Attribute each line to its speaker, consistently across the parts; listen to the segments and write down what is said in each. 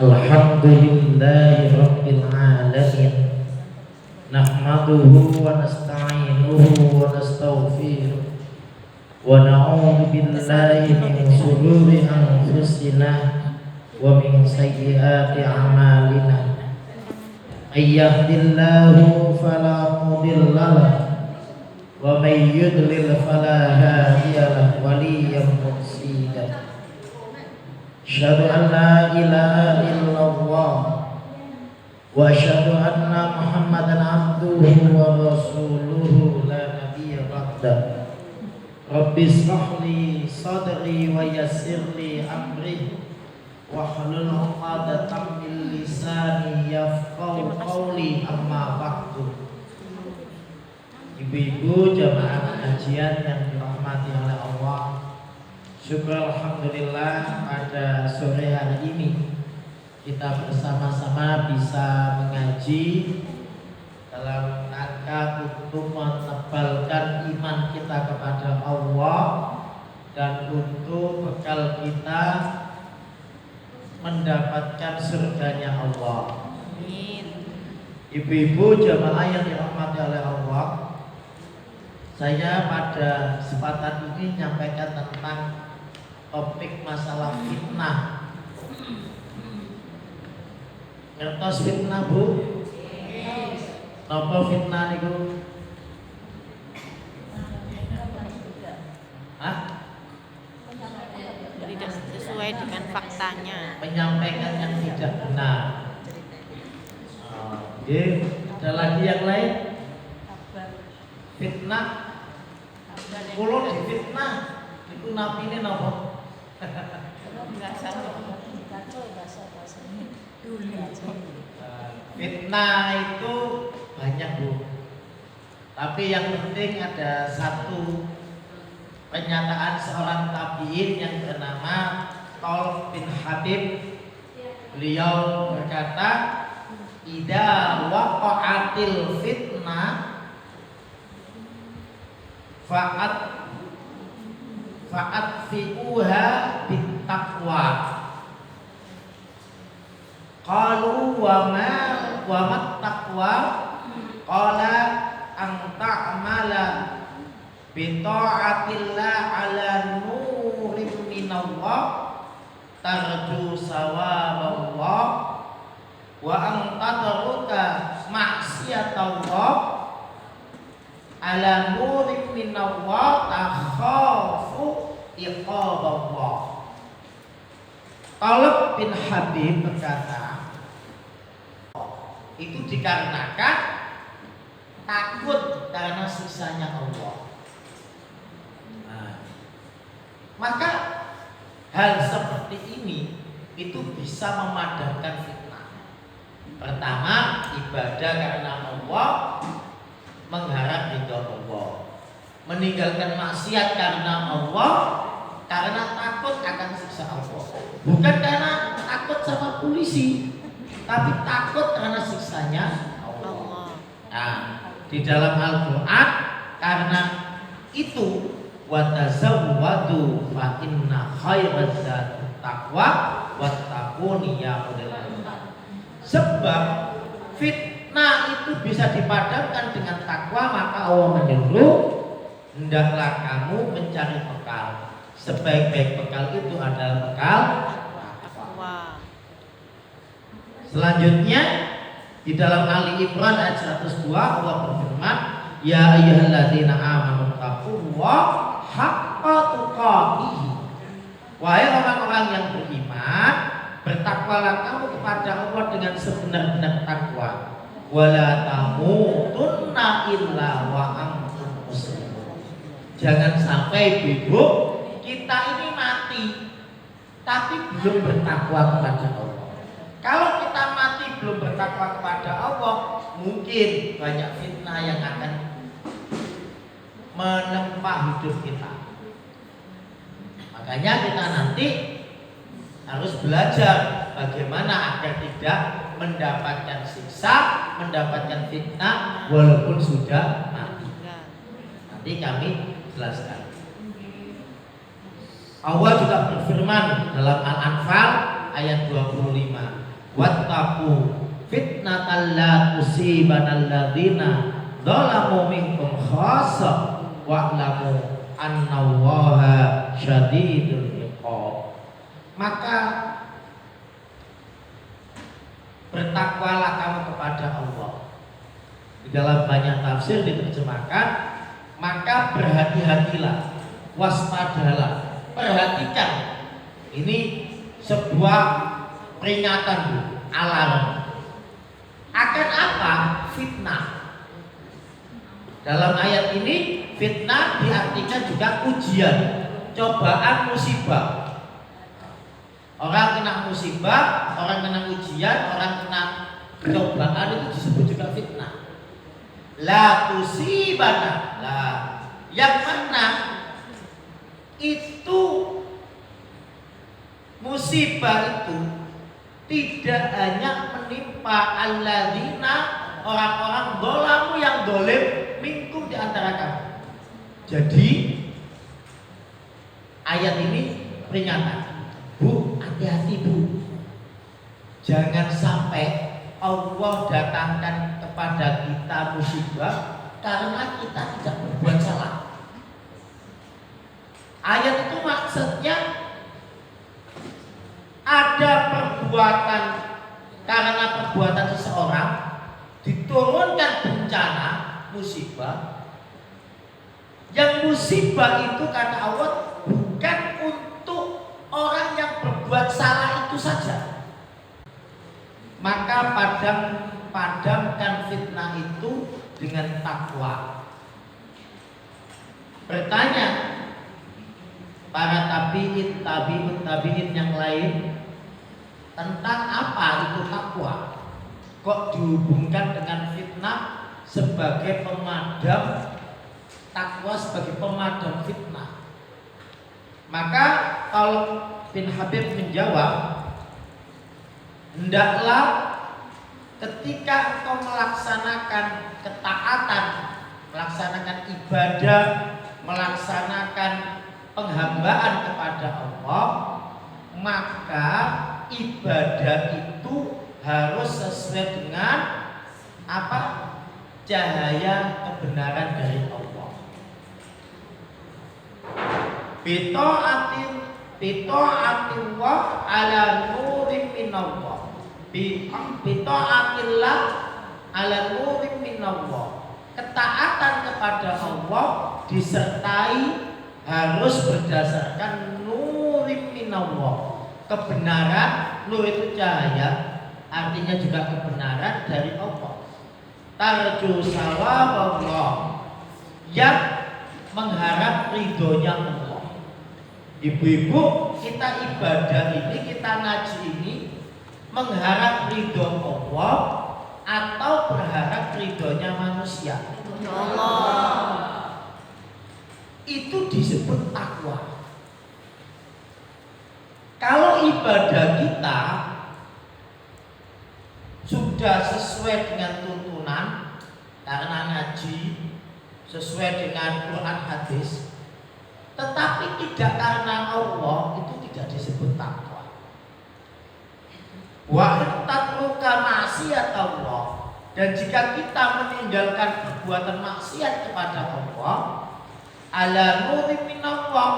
Speaker 1: Alhamdulillahi Rabbil Alamin. Nahmaduhu wa nasta'inuhu wa nastaghfiruh wa na'udzu billahi min shururi anfusina wa min sayyiati a'malina. May yahdihillahu fala mudilla lahu wa may yudlil fala hadiya lahu waliyyan mursyida. Asyhadu an la ilaha illallah wa asyhadu anna Muhammadan abduhu wa rasuluhu la nabiyya ba'da. Rabbi ishrah li sadri wa yassir li amri wahlul 'uqdatam min lisani yafqahu qawli, amma ba'du. Ibu-ibu jamaah pengajian yang dirahmati oleh Allah, syukur alhamdulillah pada sore hari ini kita bersama-sama bisa mengaji dalam rangka untuk menebalkan iman kita kepada Allah dan untuk bekal kita mendapatkan surganya Allah. Amin. Ibu-ibu jamaah yang dirahmati oleh Allah, saya pada kesempatan ini menyampaikan tentang topik masalah fitnah. Ngertos fitnah, Bu? Napa fitnah niku? Hah?
Speaker 2: Tidak sesuai dengan faktanya.
Speaker 1: Menyampaikan yang tidak benar. Oke, ada lagi yang lain? Fitnah. Kulo difitnah. Iku napine napa? Fitnah itu banyak, Bu. Tapi yang penting ada satu pernyataan seorang tabi'in yang bernama Talq bin Habib. Beliau berkata, "Idza waqa'atil fitnah fa'at fi'uha bittaqwa." Qalu wa mat taqwa? Qala an ta'mala bi ta'atillah ala nurin minallah tarju sawaballah wa an tadruka ma'siyatallah ala nurin minallah takhafu iqaballah. Talq bin Habib berkata, itu dikarenakan takut karena siksanya Allah. Nah, maka hal seperti ini itu bisa memadamkan fitnah. Pertama, ibadah karena Allah, mengharap ridha Allah. Meninggalkan maksiat karena Allah, karena takut akan siksa Allah. Bukan karena takut sama polisi, tapi takut karena siksanya Allah. Nah, di dalam Al-Quran, karena itu watazawwadu fa inna khairaz zadi taqwa wattaquni ya ulil albab. Sebab fitnah itu bisa dipadamkan dengan takwa, maka Allah menyuruh hendaklah kamu mencari bekal. Sebaik-baik bekal itu adalah bekal takwa. Selanjutnya di dalam Ali Imran ayat 102 Allah berfirman, ya ayyuhalladzina amanu taqullaha haqqa tuqatih. Wahai orang-orang yang beriman, bertakwalah kamu kepada Allah dengan sebenar-benar takwa. Wala tamutunna illa wa antum muslimun. Jangan sampai ibu kita ini mati tapi belum bertakwa kepada Allah. Kalau kita mati belum bertakwa kepada Allah, mungkin banyak fitnah yang akan menempa hidup kita. Makanya kita nanti harus belajar bagaimana agar tidak mendapatkan siksa, mendapatkan fitnah walaupun sudah mati. Nanti kami jelaskan. Allah juga berfirman dalam Al-Anfal ayat 25, wattaqu fitnatal la tusibanal ladzina dzalamu minkum khassa wa'lamu annallaha syadidul iqab. Maka bertakwalah kamu kepada Allah. Di dalam banyak tafsir diterjemahkan, maka berhati-hatilah, waspadalah, perhatikan. Ini sebuah peringatan, alarm. Akan apa? Fitnah. Dalam ayat ini fitnah diartikan juga ujian, cobaan, musibah. Orang kena musibah, orang kena ujian, orang kena cobaan, itu disebut juga fitnah. La tusibana, lah yang mana itu musibah itu tidak hanya menimpa alladzina, orang-orang dolamu yang dolim minkum di antara kamu. Jadi ayat ini peringatan, Bu, hati-hati Bu, jangan sampai Allah datangkan kepada kita musibah karena kita tidak berbuat salah. Ayat itu maksudnya ada perbuatan, karena perbuatan seseorang diturunkan bencana, musibah. Yang musibah itu kata Allah bukan untuk orang yang berbuat salah itu saja. Maka padamkan fitnah itu dengan takwa. Bertanya para tabi'in yang lain tentang apa itu takwa. Kok dihubungkan dengan fitnah sebagai pemadam, takwa sebagai pemadam fitnah? Maka kalau bin Habib menjawab, hendaklah ketika engkau melaksanakan ketaatan, melaksanakan ibadah, melaksanakan penghambaan kepada Allah, maka ibadah itu harus sesuai dengan apa? Cahaya kebenaran dari Allah. Bita'atillah ala nurim minallah. Bita'atillah ala nurim minallah. Ketaatan kepada Allah disertai harus berdasarkan nurim minallah. Kebenaran, nur itu cahaya, artinya juga kebenaran dari Allah. Tarju sawab Allah, yang mengharap ridhonya Allah. Ibu-ibu, kita ibadah ini, kita ngaji ini mengharap ridho Allah atau berharap ridhonya manusia?
Speaker 2: Allah.
Speaker 1: Itu disebut takwa. Kalau ibadah kita sudah sesuai dengan tuntunan karena ngaji, sesuai dengan Quran hadis, tetapi tidak karena Allah, itu tidak disebut takwa. Wa tatruka maksiat Allah, dan jika kita meninggalkan perbuatan maksiat kepada Allah, ala nuri minallah,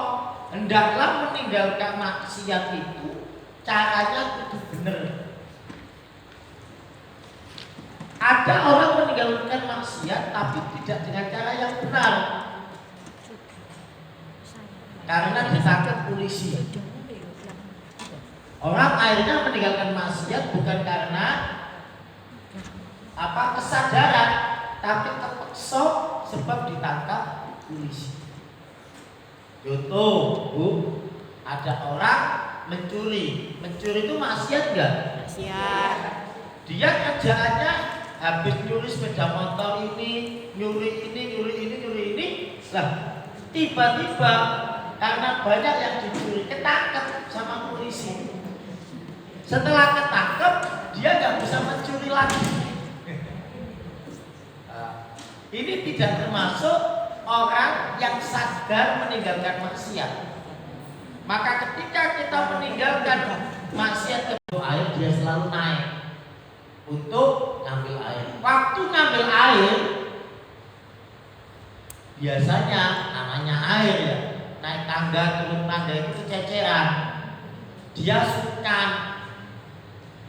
Speaker 1: hendaklah meninggalkan maksiat itu caranya itu benar. Ada orang meninggalkan maksiat tapi tidak dengan cara yang benar, karena ditangkap polisi. Orang akhirnya meninggalkan maksiat bukan karena kesadaran, tapi terpaksa sebab ditangkap polisi. Contoh, Bu, ada orang mencuri itu maksiat enggak?
Speaker 2: Maksiat.
Speaker 1: Dia kerjaannya habis nyuri sepeda motor ini, nyuri ini. Lah, tiba-tiba karena banyak yang dicuri, ketangkep sama polisi. Setelah ketangkep, dia nggak bisa mencuri lagi. Ini tidak termasuk orang yang sadar meninggalkan maksiat. Maka ketika kita meninggalkan maksiat, air dia selalu naik. ngambil air. Waktu ngambil air biasanya namanya air ya, naik tangga turun tangga itu kececeran. Dia sungkan,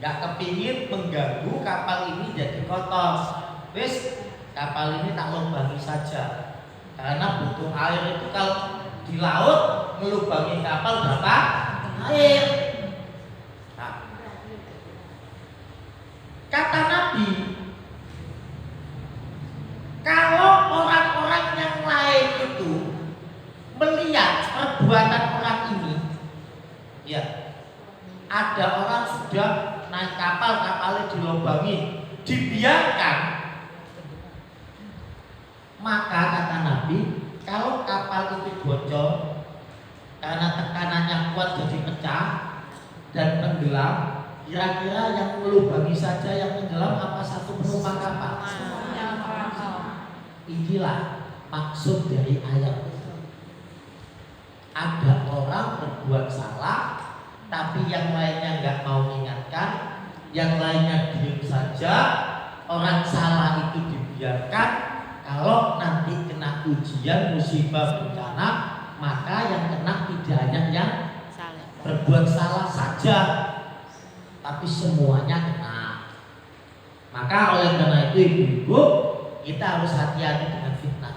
Speaker 1: nggak kepingin mengganggu kapal ini jadi kotor. Wis kapal ini tak lubangi saja, karena butuh air itu. Kalau di laut melubangi kapal berapa air? Nah, kata Nabi, kalau orang-orang yang lain itu melihat perbuatan orang ini, ya ada orang sudah naik kapal, kapalnya dilubangi, dibiarkan, maka kata Nabi, kalau kapal itu bocor karena tekanannya kuat jadi pecah dan tenggelam, kira-kira yang melubangi saja yang tenggelam apa satu penumpang kapal? Inilah maksud dari ayat. Ada orang berbuat salah, tapi yang lainnya nggak mau mengingatkan, yang lainnya diam saja. Orang salah itu dibiarkan. Kalau nanti kena ujian, musibah, bencana, maka yang kena tidak hanya yang berbuat salah saja, tapi semuanya kena. Maka oleh karena itu ibu-ibu, kita harus hati-hati dengan fitnah.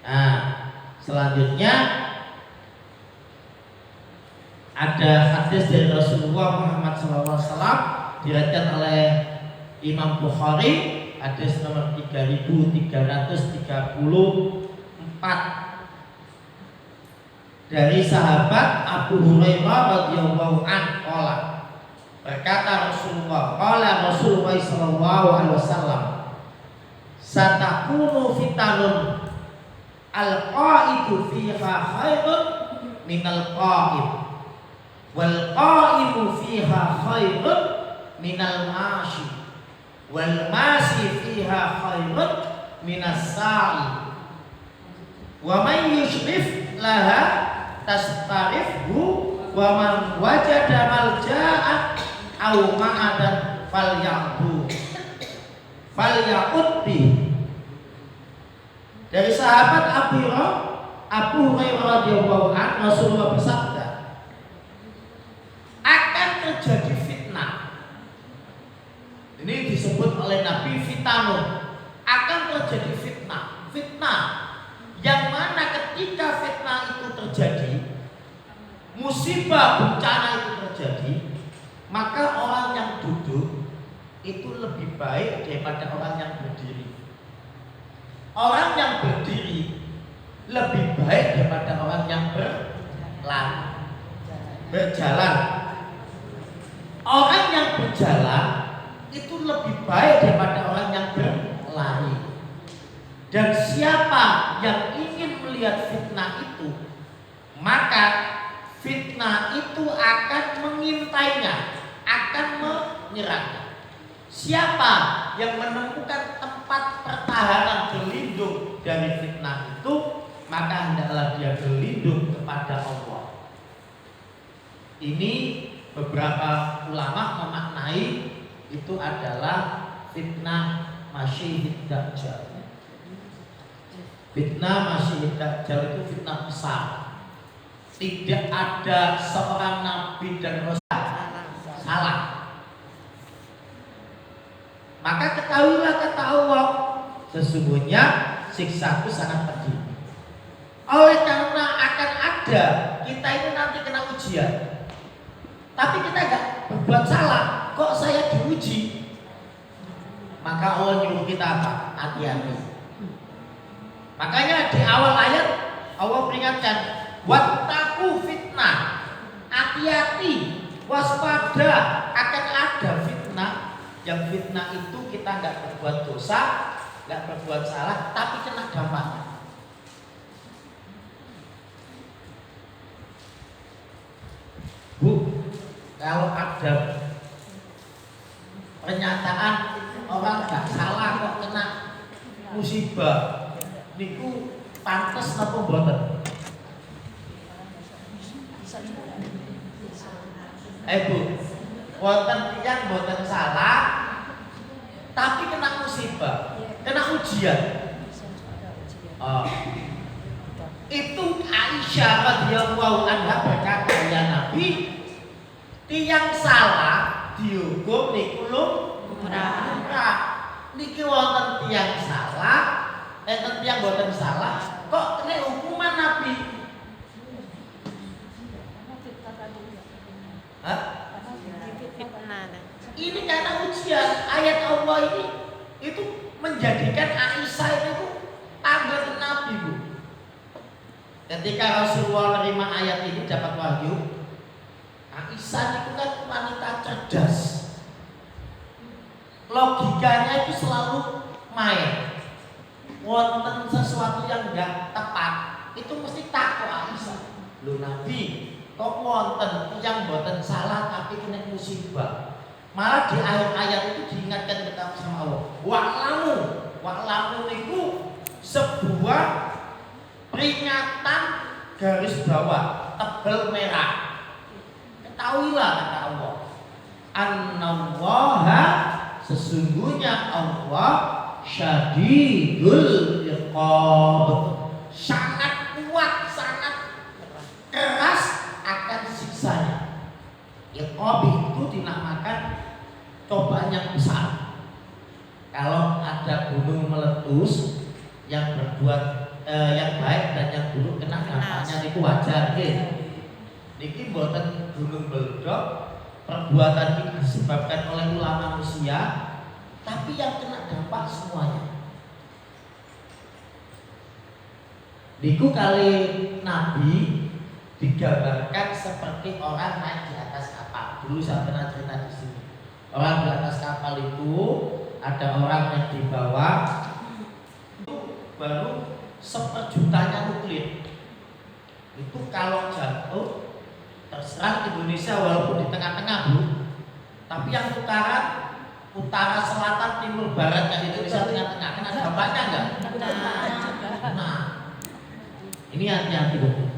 Speaker 1: Nah, selanjutnya ada hadis dari Rasulullah Muhammad SAW diriwayatkan oleh Imam Bukhari, hadis nomor 3334 dari sahabat Abu Hurairah radhiyallahu anhu qala, berkata Rasulullah, qala Rasulullah sallallahu alaihi wasallam, satakunu fitanun al-qa'idu fiha khairun minal qa'id wal qa'imu fiha khairun minal mashi wal mashi fiha khairun minas sa'i wa man yushrif laha tastarifhu wa man wajada malja'an aw ma'adan falyaqut bi. Dari sahabat Abu Hurairah radhiyallahu anhu, Rasulullah bersabda, akan terjadi fitnah. Ini disebut oleh Nabi fitanun, akan terjadi fitnah. Fitnah yang mana ketika fitnah itu terjadi, musibah bencana itu terjadi, maka orang yang duduk itu lebih baik daripada orang yang berdiri. Orang yang berdiri lebih baik daripada orang yang berjalan. Orang yang berjalan itu lebih baik daripada orang yang berlari. Dan siapa yang ingin melihat fitnah itu, maka fitnah itu akan mengintainya, akan menyerangnya. Siapa yang menemukan tempat pertahanan berlindung dari fitnah itu, maka hendaklah dia berlindung kepada Allah. Ini beberapa ulama memaknai itu adalah fitnah Masyihid Dajjal. Fitnah Masyihid Dajjal itu fitnah besar. Tidak ada seorang nabi dan rasul salah. Maka ketahuilah kata Allah, sesungguhnya siksaku sangat pedih. Oleh karena akan ada, kita ini nanti kena ujian, tapi kita enggak berbuat salah, kok saya diuji? Maka Allah nyuruh kita apa? Hati-hati. Makanya di awal ayat Allah peringatkan, wattaqu fitnah, hati-hati, waspada, akan ada fitnah. Yang fitnah itu kita nggak berbuat dosa, nggak berbuat salah, tapi kena dampaknya. Bu, kalau ada pernyataan orang nggak salah kok kena musibah, niku pantes apa mboten? Bu, wonten tiyang mboten salah, tapi kena musibah, kena ujian. Itu Aisyah radhiyallahu anha berkata, ya Nabi, tiyang salah dihukum niku lumrah. Niki wonten tiyang salah, enten tiyang boten salah, kok kena hukuman Nabi? Hah? Ini karena ujian. Ayat Allah ini itu menjadikan Aisyah itu tanggal Nabi, Bu. Ketika Rasulullah menerima ayat ini dapat wahyu, Aisyah itu kan wanita cerdas. Logikanya itu selalu main. Wonten sesuatu yang enggak tepat, itu mesti takut Aisyah. Lho Nabi, kok wonten yang boten salah tapi kena musibah. Malah di akhir ayat itu diingatkan kita sama Allah. Wa'lamu itu sebuah peringatan garis bawah tebal merah. Ketahuilah kata Allah, Annallaha sesungguhnya Allah syadidul iqab, sangat kuat, sangat keras akan siksanya. Iqab itu dinamakan cobaan yang besar. Kalau ada gunung meletus yang berbuat yang baik dan yang buruk kena dampaknya itu wajar niki mboten gunung meledos, perbuatan ini disebabkan oleh ulama manusia, tapi yang kena dampak semuanya. Niku kali Nabi digambarkan seperti orang naik di atas kapal. Dulu saya pernah cerita di sini. Orang di atas kapal itu ada orang yang di bawah, itu baru 1/4 nuklir. Itu kalau jatuh terserang Indonesia walaupun di tengah-tengah, Bu. Tapi yang utara, selatan, timur, barat kan Indonesia tengah-tengah, kan ada dampaknya enggak? Nah, ini hati-hati, Bu.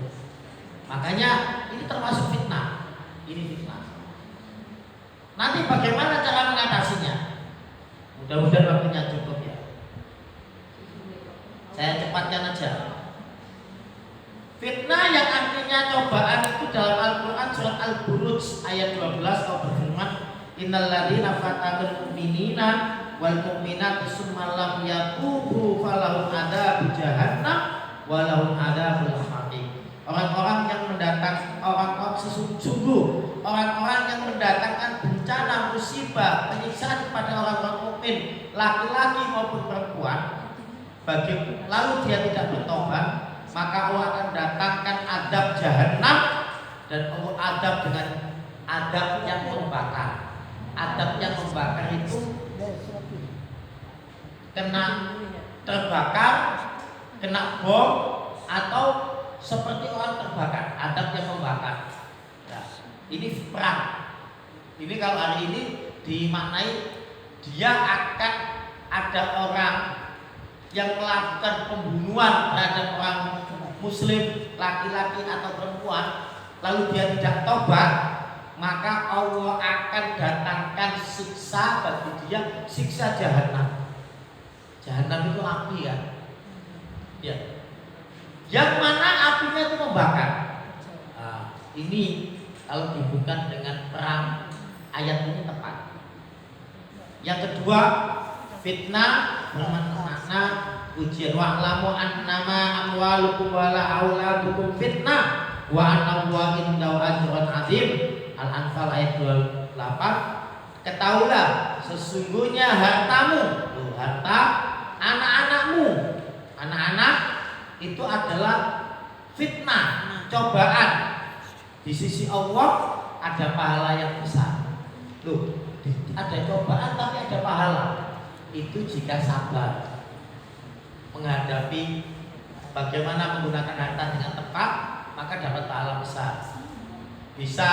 Speaker 1: Makanya ini termasuk fitnah. Ini fitnah. Nanti bagaimana cara mengatasinya? Mudah-mudahan waktunya cukup ya. Saya cepatkan aja. Fitnah yang artinya cobaan itu dalam Al-Quran surat Al-Buruj ayat 12 Allah berfirman, Innal ladzina fatanul mu'minina wal mu'minati tsumma lam yatubu falahum adzabun jahannam wa lahum adzabul hariq. Orang-orang yang mendatangkan orang-orang yang mendatangkan bencana, musibah, penyiksaan kepada orang-orang mukmin, laki-laki maupun perempuan, lalu dia tidak bertobat, maka Allah akan datangkan adab jahanam, dan Allah adab dengan adab yang membakar. Adab yang membakar itu kena terbakar, kena bom, atau seperti orang terbakar. Adab yang membakar. Nah, ini perang. Ini kalau hari ini dimaknai dia akan ada orang yang melakukan pembunuhan terhadap orang muslim, laki-laki atau perempuan, lalu dia tidak tobat, maka Allah akan datangkan siksa bagi dia, siksa jahanam. Jahanam itu api ya. Ya. Yang mana apinya itu membakar. Nah, ini kalau dihubungkan dengan perang, ayat ini tepat. Yang kedua, fitnah bermakna ujian. Wa'lamu annama amwalukum wala auladukum fitnah wa annallaha indahu ajrun azim. Al-Anfal ayat 28. Ketahuilah sesungguhnya hartamu, harta anak-anakmu, anak-anak itu adalah fitnah, cobaan. Di sisi Allah ada pahala yang besar. Loh, ada cobaan tapi ada pahala. Itu jika sabar menghadapi bagaimana menggunakan harta dengan tepat, maka dapat pahala besar. Bisa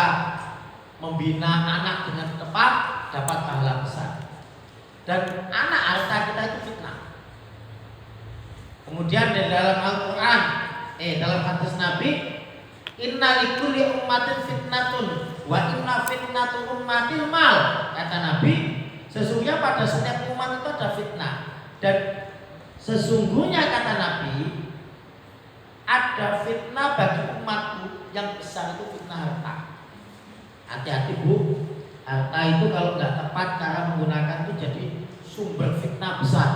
Speaker 1: membina anak dengan tepat, dapat pahala besar. Dan anak harta kita itu fitnah. Kemudian di dalam Al-Quran, dalam hadis Nabi, inna likulli ummatin fitnatun wa inna fitnatu ummatil mal. Kata Nabi, Sesungguhnya pada setiap umat itu ada fitnah. Dan sesungguhnya kata Nabi, ada fitnah bagi umatku yang besar itu fitnah harta. Hati-hati Bu, harta itu kalau nggak tepat cara menggunakan itu jadi sumber fitnah besar.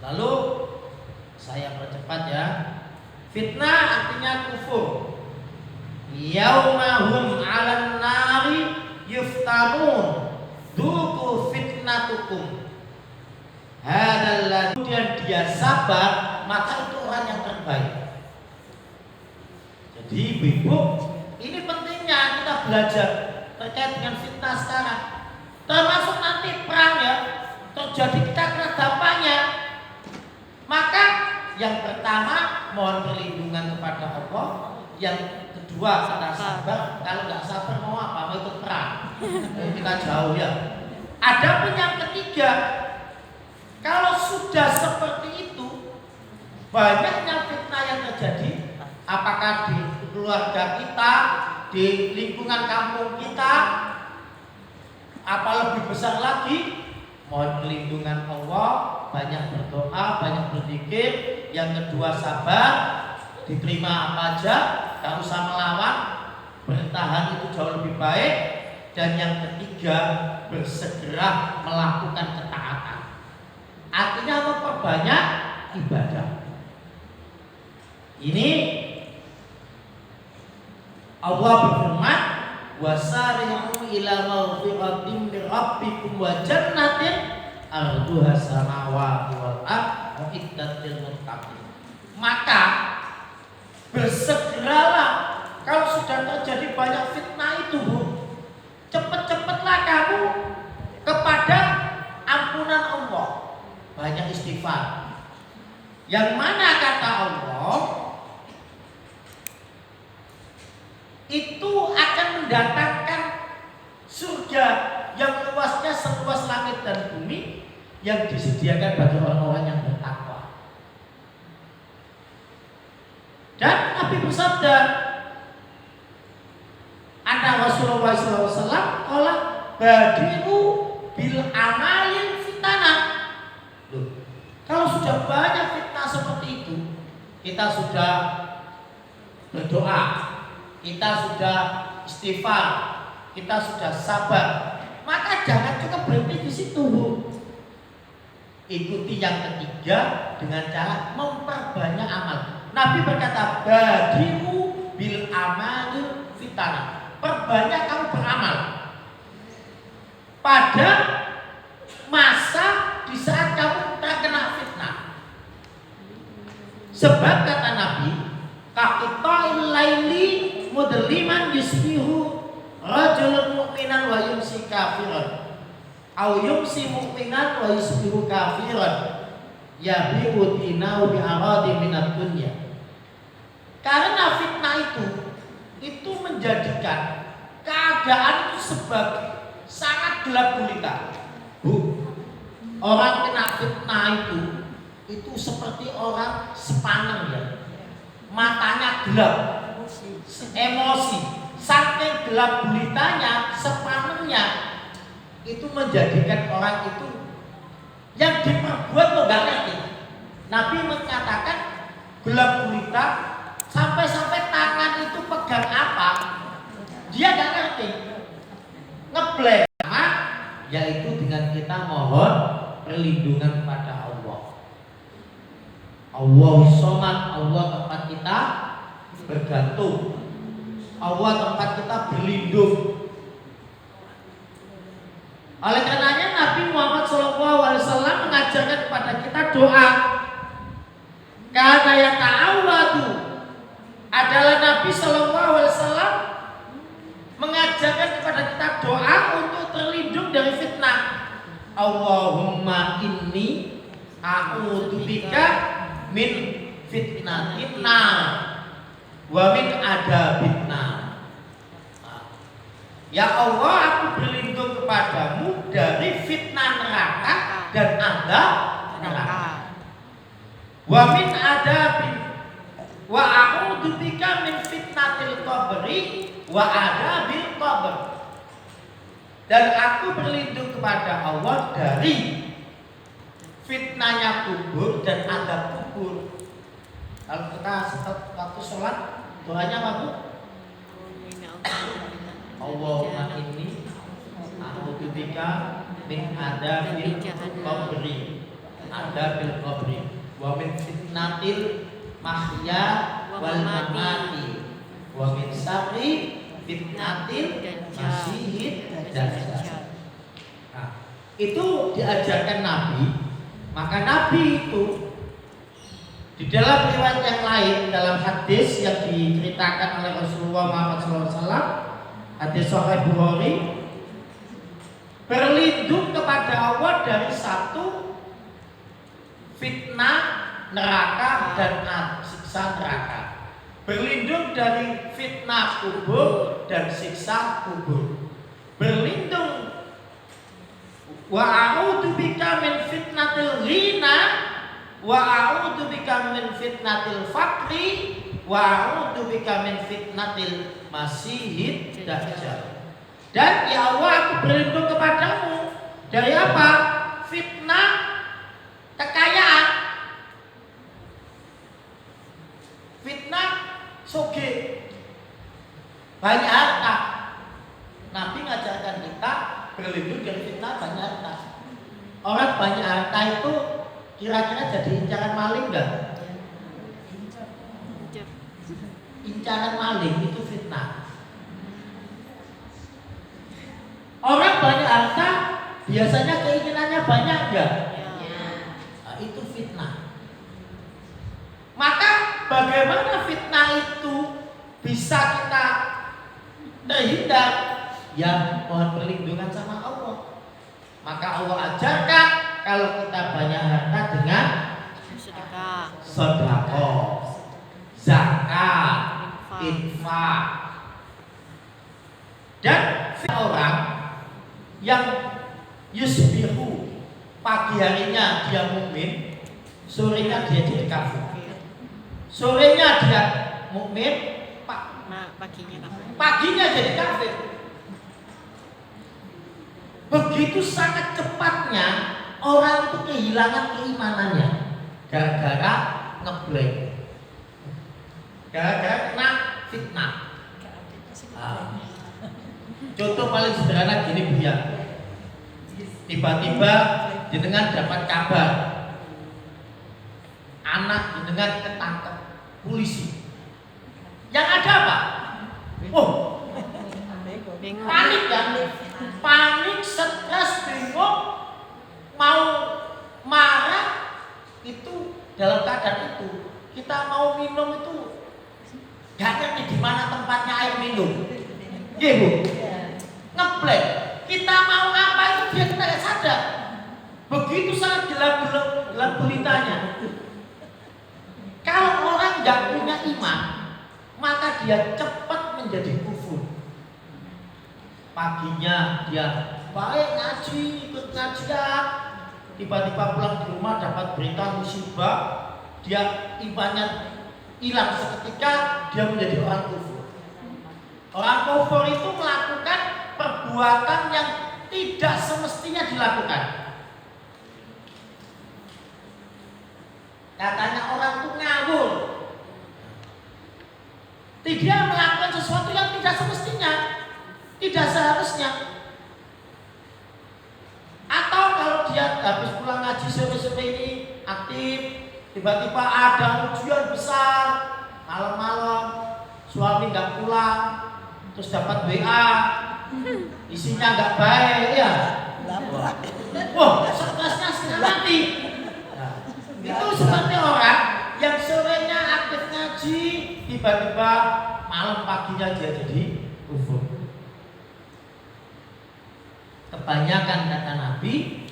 Speaker 1: Lalu saya percepat ya. Fitnah artinya kufur. Yaumahum 'alan nari yuftanun duku fitnatukum. Hadalladzi, kemudian dia sabar, maka itu orang yang terbaik. Jadi ibu, ini pentingnya kita belajar terkait dengan fitnah sekarang. Termasuk nanti perang ya, terjadi kita kena dampaknya. Maka yang pertama mohon perlindungan kepada Allah. Yang kedua kita sabar. Kalau nggak sabar mau apa? Mau ikut perang. Kita jauh ya. Adapun yang ketiga, kalau sudah seperti itu, banyaknya fitnah yang terjadi, apakah di keluarga kita, di lingkungan kampung kita, apa lebih besar lagi, mohon perlindungan Allah, banyak berdoa, banyak berzikir. Yang kedua sabar, diterima apa aja, gak usah melawan, bertahan itu jauh lebih baik. Dan yang ketiga, bersegera melakukan ketaatan. Artinya memperbanyak ibadah. Ini Allah berfirman, wasari'u ila maghfiratin min rabbikum wa jannatin arduha samawati wal ardh uiddat lil muttaqin. Maka bersegeralah kalau sudah terjadi banyak fitnah itu, Bu. Cepet-cepetlah kamu kepada ampunan Allah. Banyak istighfar. Yang mana kata Allah itu akan mendatangkan surga yang luasnya seluas langit dan bumi yang disediakan bagi orang-orang yang bertakwa. Dan Nabi bersabda, anna Rasulullah SAW qala badiru bil amalin fitnah. Kalau sudah banyak fitnah seperti itu, kita sudah berdoa, kita sudah istighfar, kita sudah sabar, maka jangan cukup berhenti di situ, Bu. Ikuti yang ketiga dengan cara memperbanyak amal. Nabi berkata, badiru bil amal fitnah. Perbanyak kamu beramal pada masa di saat kamu terkena fitnah. Sebab kata Nabi, kaqita'il laili mudliman yusbihu rajulun mu'minan wa yumsi kafiran aw yumsi mu'minan wa yusbihu kafiran yabi'u dinahu bi aradi minad dunya. Karena fitnah itu menjadikan keadaan itu sebagai sangat gelap gulita. Bu, orang kena fitnah itu seperti orang sepaneng ya. Matanya gelap, emosi, saking gelap gulitanya, sepanengnya itu menjadikan orang itu yang diperbuat lo gak ngerti. Nabi menyatakan gelap gulita sampai-sampai tangan itu pegang apa dia gak ngerti, ngeblek. Yaitu dengan kita mohon perlindungan kepada Allah. Allah somad, Allah tempat kita bergantung, Allah tempat kita berlindung. Oleh karenanya Nabi Muhammad SAW mengajarkan kepada kita doa. Karena yang ta'awadu adalah Nabi SAW mengajarkan kepada kita doa untuk terlindung dari fitnah. Allahumma inni a'udzubika min fitnatin nar wa min adabin nar. Ya Allah, aku berlindung kepadamu dari fitnah neraka dan azab neraka. Wa min adabin wa a'udzubika min fitnatil qabri wa adabil qabr. Dan aku berlindung kepada Allah dari fitnahnya kubur dan adab kubur. Kalau kita waktu sholat doanya apa Bu? Allahumma inni a'udzubika min adabil qabri wa min fitnatil mahya wal mamati wa min syarri fitnatil masihid dajjal. Nah, itu diajarkan Nabi. Maka Nabi itu di dalam riwayat yang lain, dalam hadis yang diceritakan oleh Rasulullah Muhammad SAW, hadis Sahih Bukhari, berlindung kepada Allah dari satu fitnah neraka dan siksa neraka, berlindung dari fitnah kubur dan siksa kubur, berlindung wa a'udzubika min fitnatil ghina wa a'udzubika min fitnatil faqri wa a'udzubika min fitnatil masihid dajjal. Dan ya Allah, aku berlindung kepadamu dari apa? Fitnah kekayaan, fitnah soge, banyak harta. Nabi ngajarkan kita berlindung dari fitnah banyak harta. Orang banyak harta itu kira-kira jadi incaran maling enggak? Incaran maling itu fitnah. Orang banyak harta biasanya keinginannya banyak enggak? Nah, itu fitnah. Maka bagaimana fitnah itu bisa kita terhindar? Ya, mohon perlindungan sama Allah. Maka Allah ajarkan kalau kita banyak harta dengan sedekah, zakat, infak. Dan orang yang yusbihu, pagi harinya dia mukmin, sorenya dia jadi kafir. Sorenya dia mukmin, paginya jadi kafir. Begitu sangat cepatnya orang itu kehilangan keimanannya gara-gara ngeblank, gara-gara kena fitnah. Contoh paling sederhana gini Bu ya, tiba-tiba jenengan dapat kabar anak jenengan ketangkep polisi. Yang ada apa? Panik kan? Panik, stres, bingung, mau marah. Itu dalam keadaan itu kita mau minum itu gak ngerti di mana tempatnya air minum. Iya Bu, ngeblank. Kita mau apa itu dia tidak sadar. Begitu sangat gelap gulitanya. Kalau orang nggak punya iman, maka dia cepat menjadi kufur. Paginya dia baik ngaji, ikut ngajian, tiba-tiba pulang di rumah dapat berita musibah, dia imannya hilang seketika, dia menjadi orang kufur. Orang kufur itu melakukan perbuatan yang tidak semestinya dilakukan. Katanya orang itu ngawur, dia melakukan sesuatu yang tidak semestinya, tidak seharusnya. Atau kalau dia habis pulang ngaji sore-sore ini aktif, tiba-tiba ada ujian besar malam-malam, suami nggak pulang, terus dapat WA, isinya nggak baik ya. Wah, stresnya setengah mati. Itu seperti orang yang sorenya aktif ngaji, tiba-tiba malam paginya dia jadi kufur. Kebanyakan kata Nabi,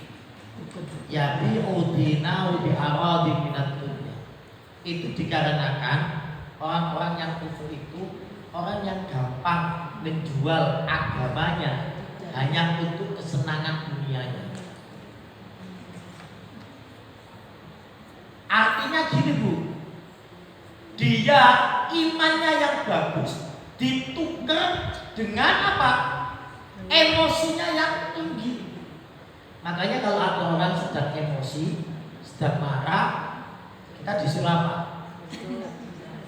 Speaker 1: ya bi'udina bi aradi minat dunya. Itu dikarenakan orang-orang yang kufur itu orang yang gampang menjual agamanya hanya untuk kesenangan dunianya. Artinya gini Bu, dia imannya yang bagus ditukar dengan apa? emosinya yang tinggi. Makanya kalau ada orang sedang emosi, sedang marah, kita disuruh apa?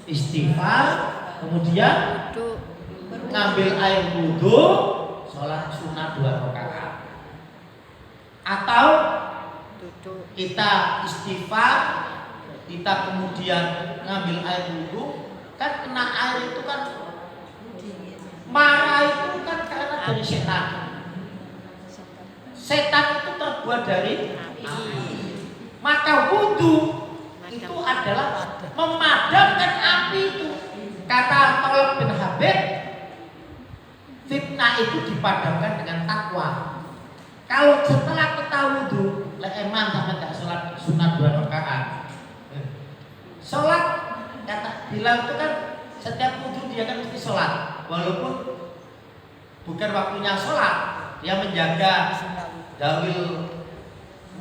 Speaker 1: Istighfar, kemudian ngambil air wudhu, sholat sunnah 2 rakaat. Atau kita istighfar, kita kemudian ngambil air wudhu, kan kena air itu kan marah itu kan karena dari setan. Setan itu terbuat dari api. Maka wudhu itu adalah memadamkan api itu. Kata Tolib bin Habib, fitnah itu dipadamkan dengan takwa. Kalau setelah kita wudhu, eman sampai tak sholat sunat 2 rakaat. Sholat, kata Bilal itu kan setiap wudhu dia kan mesti sholat, walaupun bukan waktunya sholat, dia menjaga dawil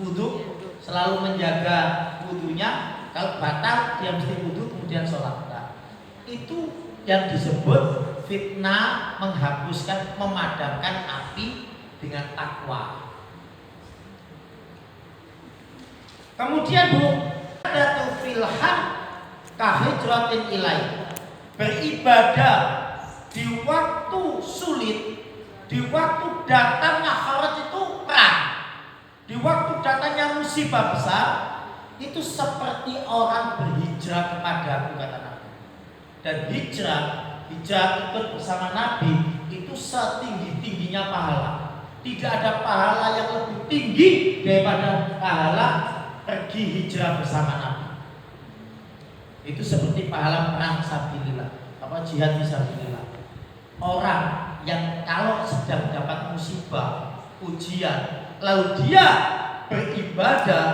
Speaker 1: wudhu, selalu menjaga wudhunya. Kalau batal dia mesti wudhu kemudian sholat. Nah, itu yang disebut fitnah, menghapuskan, memadamkan api dengan takwa. Kemudian ada tuh filhan kahijratin ilai, beribadah di waktu sulit, di waktu datangnya kharaj itu perang, di waktu datangnya musibah besar, itu seperti orang berhijrah kepada aku, kata Nabi. Dan hijrah ikut bersama Nabi itu setinggi-tingginya pahala. Tidak ada pahala yang lebih tinggi daripada pahala pergi hijrah bersama Nabi. Itu seperti pahala perang sabilillah, jihad fisabilillah. Orang yang kalau sedang dapat musibah, ujian, lalu dia beribadah,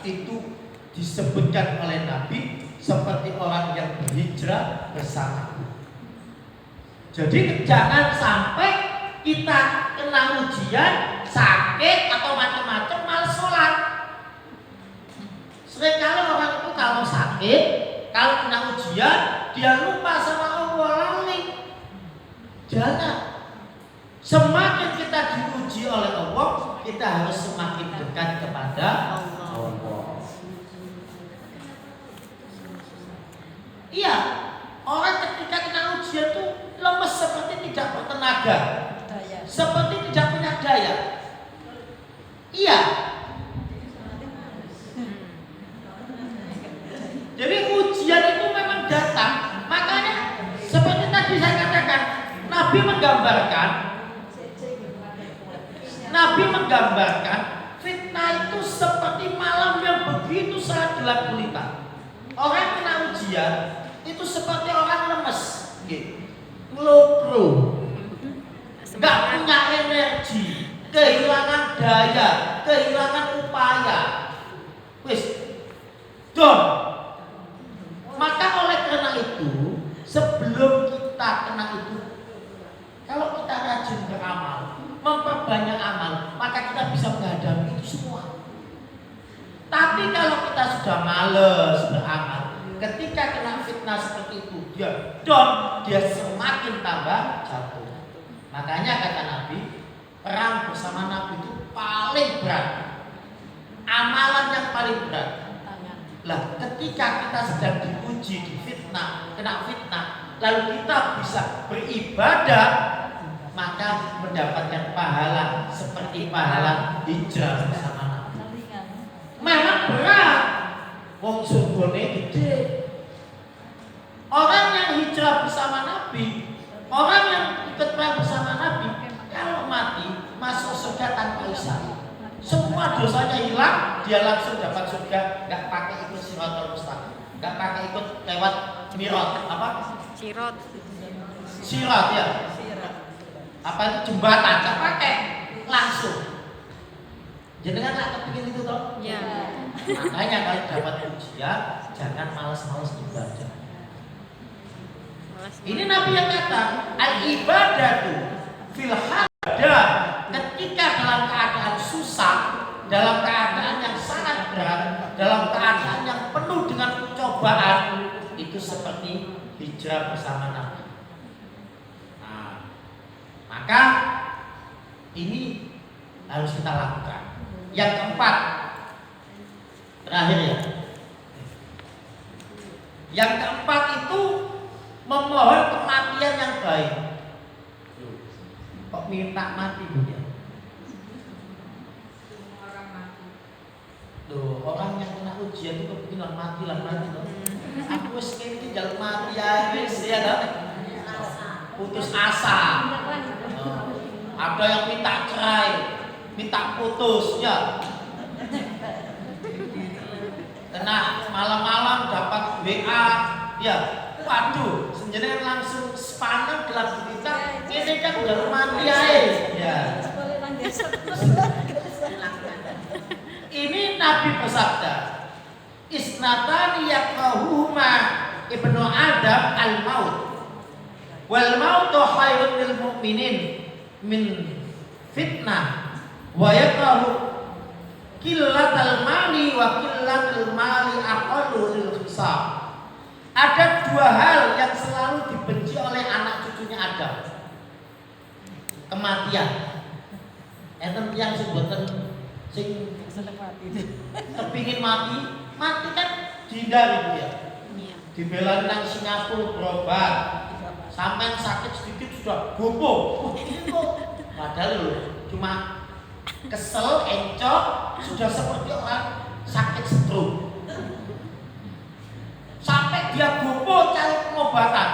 Speaker 1: itu disebutkan oleh Nabi seperti orang yang berhijrah bersama. Jadi jangan sampai kita kena ujian, sakit atau macam-macam malah sholat. Seringkali orang itu kalau sakit, kalau kena ujian, dia lupa sama Allah, lali. Jangan. Semakin kita diuji oleh Allah, kita harus semakin dekat kepada Allah. Iya, orang ketika kena ujian itu lemes, seperti tidak bertenaga, seperti tidak punya daya. Iya. Jadi ujian itu memang datang. Makanya seperti tadi saya katakan, Nabi menggambarkan fitnah itu seperti malam yang begitu sangat gelap gulita. Orang kena ujian itu seperti orang lemes, ngelopro, nggak punya energi, kehilangan daya, kehilangan upaya, wis don. Maka oleh karena itu, sebelum kita kena itu, kalau kita rajin beramal, memperbanyak amal, maka kita bisa menghadapi itu semua. Tapi kalau kita sudah males beramal, ketika kena fitnah seperti itu, dia semakin tambah jatuh. Makanya kata Nabi, perang bersama Nabi itu paling berat, amalan yang paling berat. Lah, ketika kita sedang diuji, difitnah, kena fitnah, lalu kita bisa beribadah, maka mendapatkan pahala seperti pahala hijrah bersama Nabi. Memang berat, wong surgane gede. Orang yang hijrah bersama Nabi, orang yang ikut perang bersama Nabi, kalau mati masuk surga tanpa hisab. Semua dosanya hilang, dia langsung dapat surga, nggak pakai ikut siratal mustaqim, nggak pakai ikut lewat mirat, apa? Sirat ya. Apa itu jembatan, nggak pakai, langsung. Jenengan nggak kepingin itu toh?
Speaker 2: Ya.
Speaker 1: Makanya kalau dapat ujian, jangan malas-malas ibadah. Ini Nabi yang kata, al-ibadatu fil hada, ketika dalam keadaan susah, dalam keadaan yang sangat berat, dalam keadaan yang penuh dengan cobaan, itu seperti hijrah bersama Nabi. Nah, maka Ini harus kita lakukan. Yang keempat, terakhir ya. Yang keempat itu memohon kematian yang baik. Kok minta mati Bu ya? Loh, orang yang kena ujian itu bilang mati lah mati loh. Aku wis kene jalan mati ya wis ya dah. Putus asa. Ada yang minta cerai, minta putus ya. Kena malam-malam dapat WA, ya. Waduh, senjata langsung sepaneng gelap kita. Ini kan udah mati aja. Ya. Ini Nabi bersabda, Isnatani yakrahuhuma ibnu Adam al-maut wal mautu khairun lil mu'minin min fitnah wa yakrahu qillatal mali wa qillatul mali aqallu lil hisab. Ada dua hal yang selalu dibenci oleh anak cucunya Adam. Kematian. Enten yang sebutan sing kepingin mati kan dihindari ya. Dibela nang Singapura berobat, sampai sakit sedikit sudah gopo. Padahal loh, cuma kesel, encok, sudah seperti orang sakit stroke. Sampai dia gopo cari pengobatan,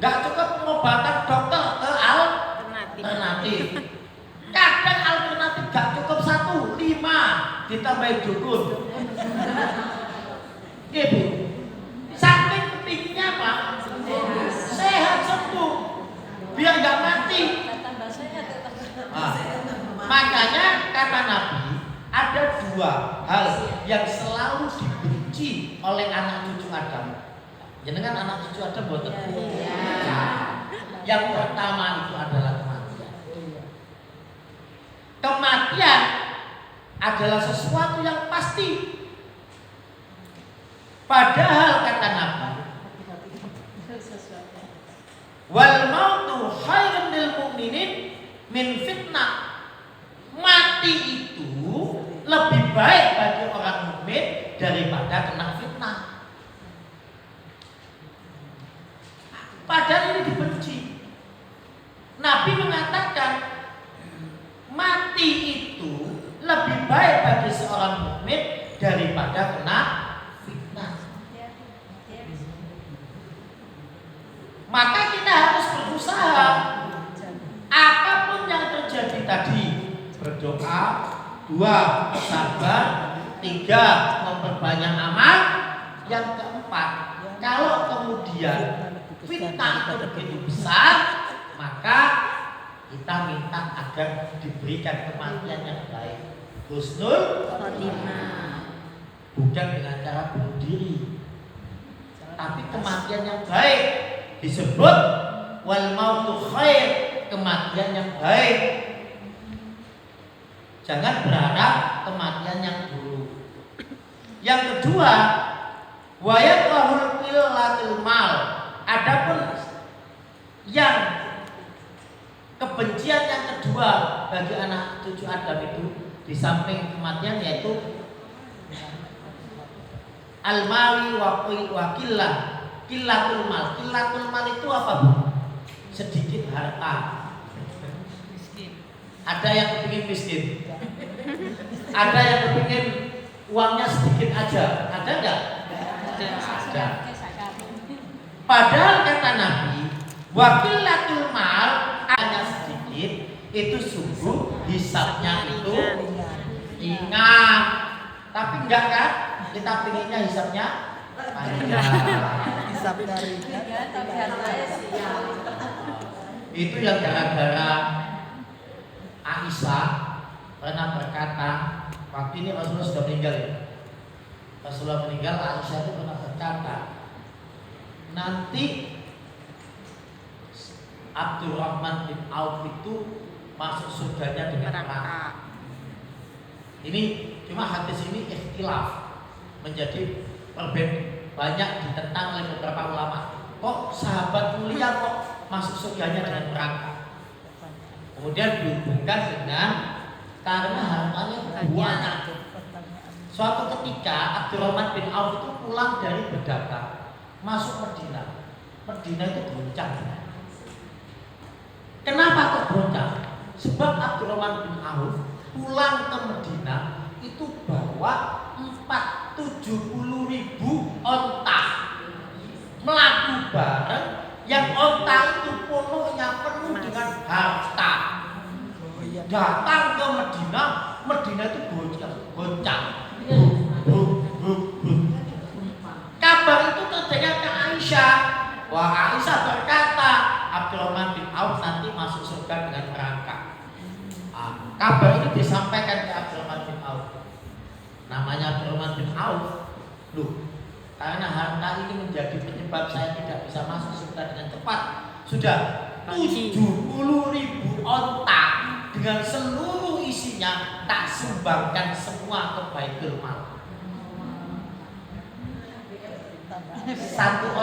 Speaker 1: nggak cukup pengobatan dokter ke alternatif. Kadang alternatif gak cukup 1, 5 ditambahin dukun. Ibu, saking pentingnya Pak, sehat sembuh, biar gak mati. Makanya kata Nabi, ada dua hal yang selalu dibenci oleh anak cucu Adam. Jenengan anak cucu Adam buat yang pertama itu adalah kematian adalah sesuatu yang pasti. Padahal kata Nabi, wal mautu khairun lil mu'minin min fitnah. Mati itu lebih baik bagi orang mukmin daripada kena fitnah. Padahal ini dibenci. Nabi mengatakan mati itu lebih baik bagi seorang mukmin daripada kena fitnah. Maka kita harus berusaha apapun yang terjadi tadi, berdoa, 2 sabar, 3 memperbanyak amal, yang keempat, kalau kemudian fitnah itu begitu besar, maka kita minta agar diberikan kematian yang baik, husnul khotimah, bukan dengan cara bunuh diri, tapi kematian yang baik. Disebut wal mautu khair, kematian yang baik. Jangan berharap kematian yang buruk. Yang kedua, wa yakrahul qillatul mal. Adapun yang kebencian yang kedua bagi anak cucu Adam itu di samping kematian yaitu al-mali wa qillah. Qillatul mal. Qillatul mal itu apa, Bu? Sedikit harta. Ada yang kepingin miskin. Ada yang kepingin uangnya sedikit aja. Ada enggak? Ada. Padahal kata Nabi, wa qillatul mal, hanya sedikit, itu sungguh hisabnya itu ingat. Tapi enggak kan? Kita pinginnya hisabnya panjang. Hisab dari itu yang gara-gara Aisyah pernah berkata, waktu ini Rasulullah sudah meninggal ya. Rasulullah meninggal, Aisyah itu pernah berkata, nanti Abdurrahman bin Auf itu masuk surganya dengan neraka. Ini cuma hadis ini ikhtilaf, menjadi banyak ditentang oleh beberapa ulama. Kok sahabat mulia kok masuk surganya dengan neraka? Kemudian dihubungkan dengan karena hartanya banyak. Suatu ketika Abdurrahman bin Auf itu pulang dari berdagang, masuk Madinah. Madinah itu goncang. Kenapa kok goncang? Sebab Abdurrahman bin Auf pulang ke Madinah itu bawa 470.000 onta melaku bareng, yang onta itu penuh dengan harta. Datang ke Madinah, Madinah itu goncang. Kabar itu terdengar ke Aisyah. Wah, Aisyah berkata, Abdurrahman bin Auf nanti masuk surga dengan merangkak. Kabar itu disampaikan ke Abdurrahman bin Auf. Namanya Abdurrahman bin Auf. Loh, karena harta ini menjadi penyebab saya tidak bisa masuk surga dengan cepat. Sudah 70.000 onta dengan seluruh isinya tak sumbangkan semua ke Baitul Mal. Satu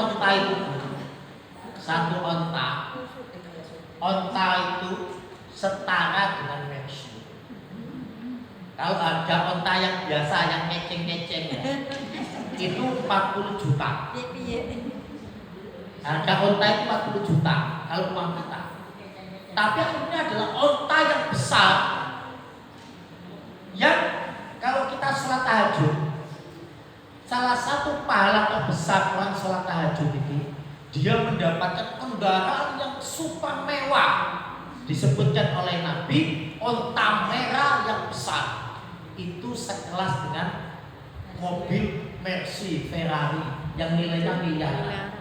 Speaker 1: onta itu setara dengan Mercy. Kalau harga onta yang biasa yang ngeceng-ngeceng ya, itu 40 juta. Harga onta itu 40 juta kalau uang kita. Tapi ini adalah onta yang besar, yang kalau kita sholat tahajud, salah satu pahala terbesar orang sholat tahajud ini, dia mendapatkan kendaraan yang super mewah. Disebutkan oleh Nabi, onta merah yang besar itu sekelas dengan mobil Mercy Ferrari yang nilainya miliaran.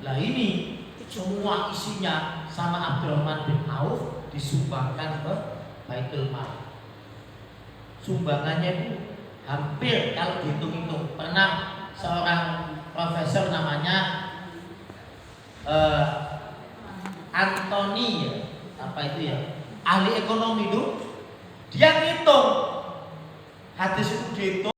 Speaker 1: Lah ini semua isinya sama Abdurrahman bin Auf disumbangkan ke Baitul Mal. Sumbangannya itu hampir kalau dihitung-hitung, pernah seorang profesor namanya Anthony ya, apa itu ya, ahli ekonomi itu, dia ngitung hadis itu dihitung